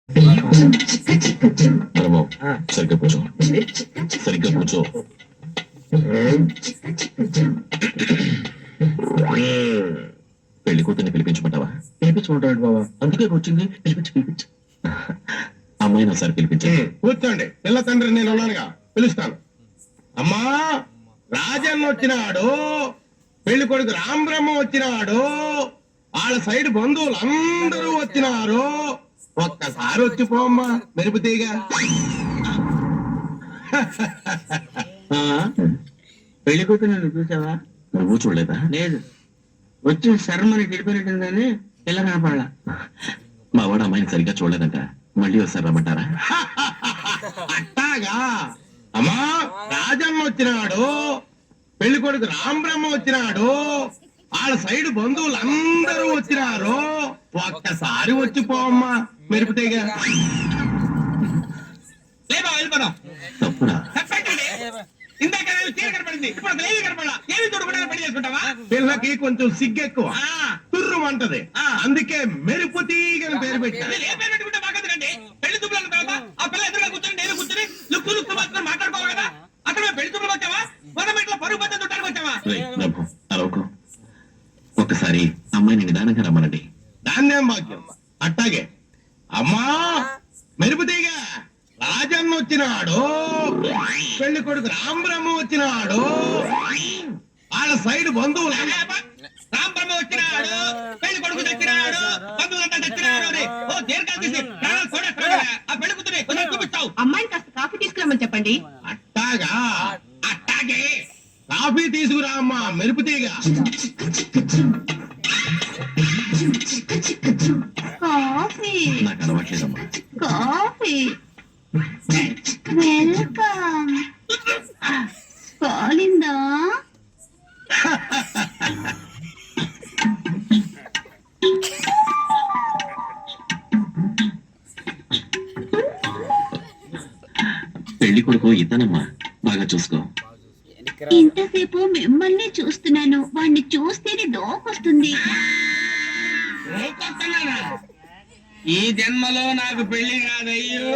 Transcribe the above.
మనము సరిగ్గా కూర్చో, సరిగ్గా కూర్చో. పెళ్లి కూతుర్ని పిలిపించమంటావా? పిలిపించుకుంటాడు బాబా. అందుకే వచ్చింది, పిలిపించు. అమ్మాయిని ఒకసారి పిలిపించండి. కూర్చోండి, పిల్ల తండ్రి నేను ఉన్నానుగా, పిలుస్తాను. అమ్మా, రాజన్న వచ్చినాడు, పెళ్లి కొడుకు రాంబ్రహ్మ వచ్చినాడు, వాళ్ళ సైడ్ బంధువులు అందరూ వచ్చినారు. ఒక్కసారి వచ్చిపోమ్మా మెరుపుతీగా. పెళ్లి కూతురు నువ్వు చూసావా? నువ్వు చూడలేదా? లేదు, వచ్చి శర్మని గడిపినట్టుంది కానీ పిల్ల కనపడలా. మా వాడు అమ్మాయిని సరిగ్గా చూడలేదంట, మళ్ళీ ఒకసారి రమ్మంటారా? అట్టాగా. అమ్మా, రాజన్న వచ్చినాడు, పెళ్లి కొడుకు రాంబ్రహ్మ వచ్చినాడు, వాళ్ళ సైడ్ బంధువులు అందరూ వచ్చినారు. ఒక్కసారి వచ్చిపోమ్మా మెరుపుతీగా. లేబా వెళ్ళిపోదాం. తప్పురా. ఇందాక చీర కనపడింది, ఇప్పుడు అసలు ఏమీ కనపడలా. ఏమి చూడకుండా పెళ్లి చేసుకుంటావా? పిల్లకి కొంచెం సిగ్గెక్కువ, తుర్రు అంటది, అందుకే మెరుపు తీగని పేరు పెట్టాను. ఏ పేరు పెట్టుకుంటే మాకెందుకండి? పెళ్లి చూపులు తర్వాత ఆ పిల్ల ఎదురుగా కూర్చొని నేను కూర్చొని లుక్కు మాత్రం మాట్లాడుకోవాలి కదా. అక్కడ మేము పెళ్లి చూపులకు వచ్చావా, మొదమెట్లో పరుగు పద్ధతి చుట్టానికి వచ్చావా? ప్రభు అరవకు, ఒక్కసారి అమ్మాయిని నిదానంగా రమ్మనండి. ధాన్యం భాగ్యం. అట్టాగే. అమ్మా, మెరుపు తీగ రాజన్న వచ్చినాడు, పెళ్లి కొడుకు రాంబ్రహ్మ వచ్చినాడు, వాళ్ళ సైడ్ బంధువులు రాంబ్రహ్మ వచ్చినాడు, పెళ్లి కొడుకు తెచ్చినాడు, బంధువులంతా తెచ్చినాడు. ఓ దీర్ఘాలు తీసి ప్రాణాలు చూడకుండా ఆ పెళ్లి కూతురి కొంచెం చూపిస్తావు. అమ్మాయిని కాస్త కాఫీ తీసుకురామని చెప్పండి. అట్టాగా. అట్టాగే. కాఫీ తీసుకురా అమ్మా మెరుపు తీగ. కాఫీ నాకు అలవాట్లేదమ్మా. Coffee welcome. కాలిందా? పెళ్లి కొడుకు ఇతనమ్మా, బాగా చూసుకో. ఇంతసేపు మిమ్మల్ని చూస్తున్నాను, వాడిని చూస్తేనే డోకొస్తుంది. ఈ జన్మలో నాకు పెళ్లి కాదయ్యో.